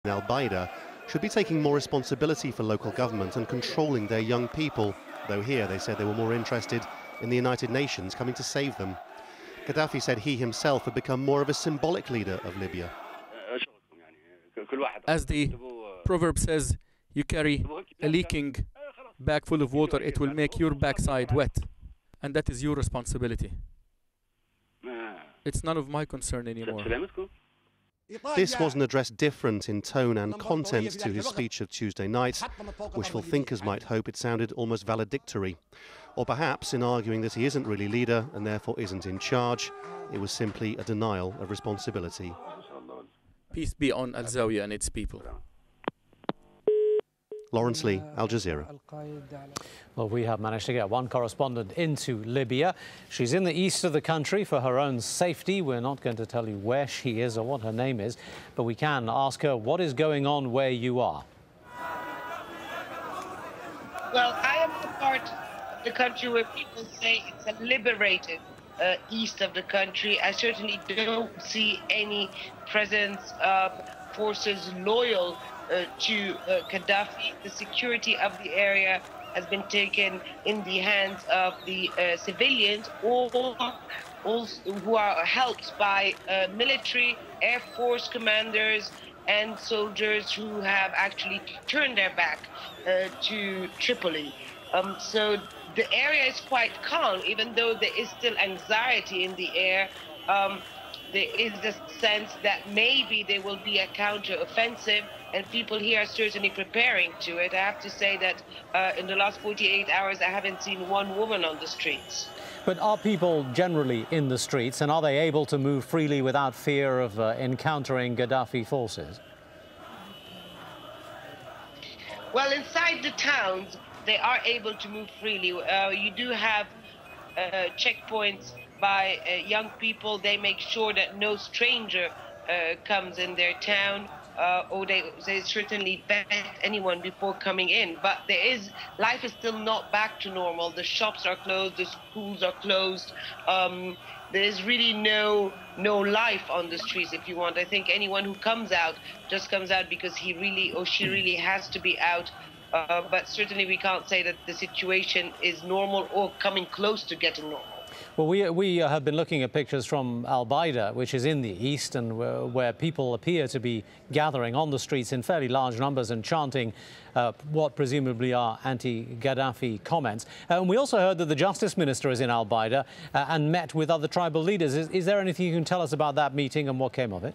Al-Baida should be taking more responsibility for local government and controlling their young people, though here they said they were more interested in the United Nations coming to save them. Gaddafi said he himself had become more of a symbolic leader of Libya. As the proverb says, you carry a leaking bag full of water, it will make your backside wet. And that is your responsibility. It's none of my concern anymore. This was an address different in tone and content to his speech of Tuesday night. Wishful thinkers might hope it sounded almost valedictory. Or perhaps in arguing that he isn't really leader and therefore isn't in charge, it was simply a denial of responsibility. Peace be on Al Zawiya and its people. Lawrence Lee, Al Jazeera. Well, we have managed to get one correspondent into Libya. She's in the east of the country for her own safety. We're not going to tell you where she is or what her name is, but we can ask her what is going on where you are. Well, I am the part of the country where people say it's a liberated east of the country. I certainly don't see any presence of forces loyal to Gaddafi. The security of the area has been taken in the hands of the civilians, or who are helped by military, Air Force commanders and soldiers who have actually turned their back to Tripoli. So the area is quite calm, even though there is still anxiety in the air. There is the sense that maybe there will be a counter-offensive, and people here are certainly preparing to it. I have to say that in the last 48 hours, I haven't seen one woman on the streets. But are people generally in the streets, and are they able to move freely without fear of encountering Gaddafi forces? Well, inside the towns, they are able to move freely. You do have checkpoints by young people. They make sure that no stranger comes in their town, or they certainly vet anyone before coming in. But life is still not back to normal. The shops are closed, the schools are closed. There is really no life on the streets, if you want. I think anyone who comes out just comes out because he really or she really has to be out. But certainly we can't say that the situation is normal or coming close to getting normal. Well, we have been looking at pictures from Al-Baida, which is in the east, and where people appear to be gathering on the streets in fairly large numbers and chanting what presumably are anti-Gaddafi comments. And we also heard that the Justice Minister is in Al-Baida and met with other tribal leaders. Is there anything you can tell us about that meeting and what came of it?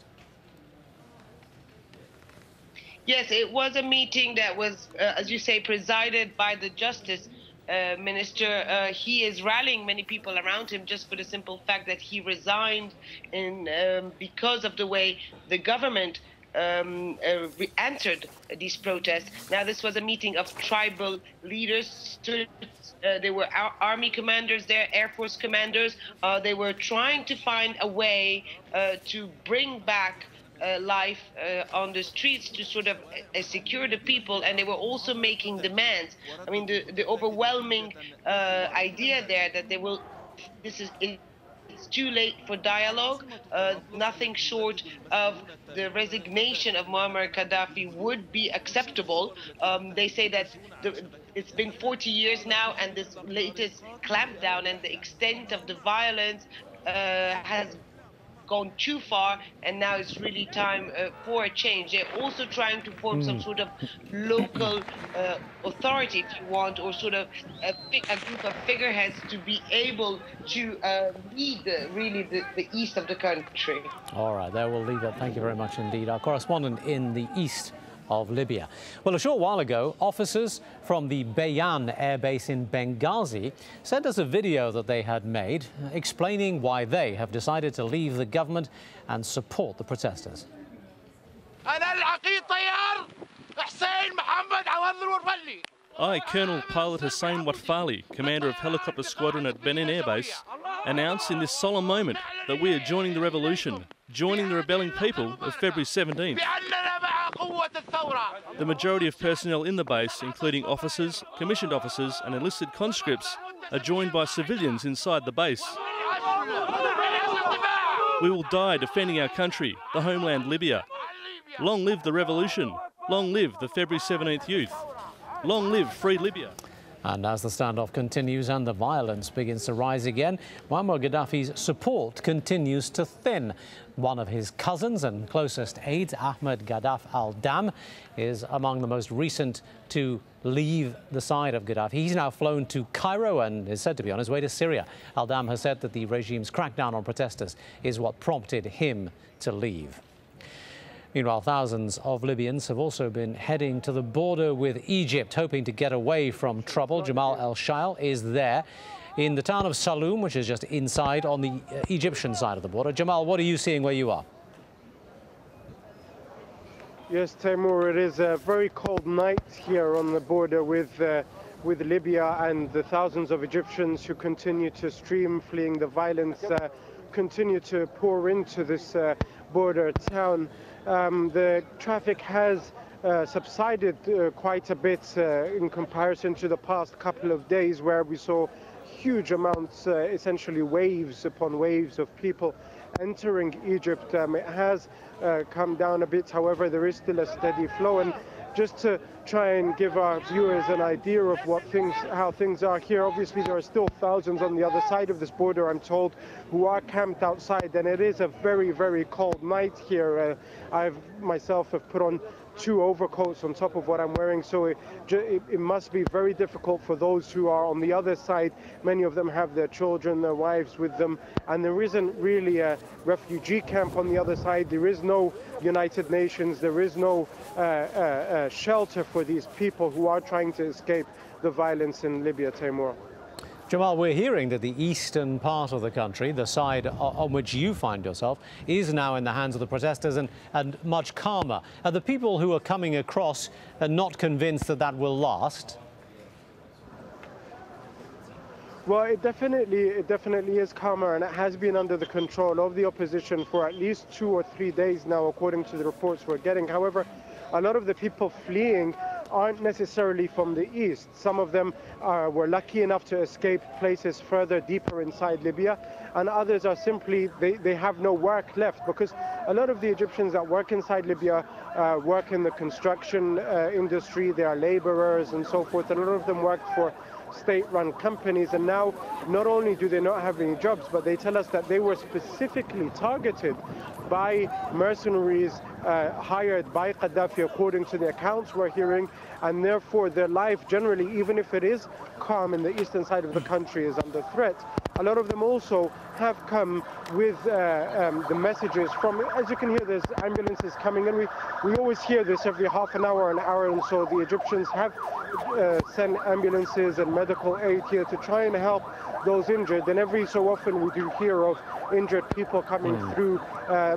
Yes, it was a meeting that was, as you say, presided by the Justice Minister. He is rallying many people around him just for the simple fact that he resigned because of the way the government answered these protests. Now, this was a meeting of tribal leaders. There were army commanders there, Air Force commanders. They were trying to find a way to bring back life on the streets to sort of secure the people, and they were also making demands. I mean, the overwhelming idea there that it's too late for dialogue. Nothing short of the resignation of Muammar Gaddafi would be acceptable. They say that it's been 40 years now, and this latest clampdown and the extent of the violence has gone too far, and now it's really time for a change. They're also trying to form some sort of local authority, if you want, or sort of a group of figureheads to be able to lead really the east of the country. All right, there we'll leave it. Thank you very much indeed. Our correspondent in the east of Libya. Well, a short while ago, officers from the Bayan air base in Benghazi sent us a video that they had made explaining why they have decided to leave the government and support the protesters. I, Colonel Pilot Hussein Watfali, commander of Helicopter Squadron at Benin Air Base, announce in this solemn moment that we are joining the revolution, joining the rebelling people of February 17th. The majority of personnel in the base, including officers, commissioned officers and enlisted conscripts, are joined by civilians inside the base. We will die defending our country, the homeland Libya. Long live the revolution. Long live the February 17th youth. Long live free Libya. And as the standoff continues and the violence begins to rise again, Muammar Gaddafi's support continues to thin. One of his cousins and closest aides, Ahmed Gaddaf al-Dam, is among the most recent to leave the side of Gaddafi. He's now flown to Cairo and is said to be on his way to Syria. Al-Dam has said that the regime's crackdown on protesters is what prompted him to leave. Meanwhile, thousands of Libyans have also been heading to the border with Egypt, hoping to get away from trouble. Jamal El-Shail is there in the town of Saloum, which is just inside on the Egyptian side of the border. Jamal, what are you seeing where you are? Yes, Timur, it is a very cold night here on the border with Libya, and the thousands of Egyptians who continue to stream, fleeing the violence, continue to pour into this border town. The traffic has subsided quite a bit in comparison to the past couple of days, where we saw huge amounts, essentially waves upon waves of people entering Egypt. It has come down a bit, however, there is still a steady flow. And just to try and give our viewers an idea of how things are here, obviously there are still thousands on the other side of this border, I'm told, who are camped outside, and it is a very, very cold night here. I myself have put on 2 overcoats on top of what I'm wearing, so it must be very difficult for those who are on the other side. Many of them have their children, their wives with them, and there isn't really a refugee camp on the other side. There is no United Nations, there is no shelter for these people who are trying to escape the violence in Libya, Timur. Jamal, we're hearing that the eastern part of the country, the side on which you find yourself, is now in the hands of the protesters and much calmer. Are the people who are coming across not convinced that that will last? Well, it definitely is calmer, and it has been under the control of the opposition for at least 2 or 3 days now, according to the reports we're getting. However, a lot of the people fleeing aren't necessarily from the east. Some of them were lucky enough to escape places further deeper inside Libya, and others are simply, they have no work left, because a lot of the Egyptians that work inside Libya work in the construction industry. They are laborers and so forth, and a lot of them worked for state-run companies, and now not only do they not have any jobs, but they tell us that they were specifically targeted by mercenaries hired by Gaddafi, according to the accounts we're hearing, and therefore their life generally, even if it is calm in the eastern side of the country, is under threat. A lot of them also have come with the messages from, as you can hear, there's ambulances coming in. We always hear this every half an hour, and so the Egyptians have sent ambulances and medical aid here to try and help those injured, and every so often we do hear of injured people coming through,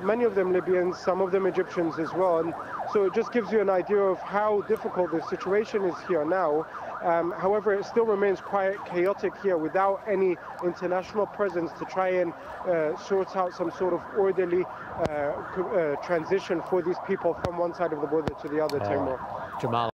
many of them Libyans, some of them Egyptians as well. And so it just gives you an idea of how difficult the situation is here now. However, it still remains quite chaotic here without any international presence to try and sort out some sort of orderly transition for these people from one side of the border to the other, Timur. Jamal.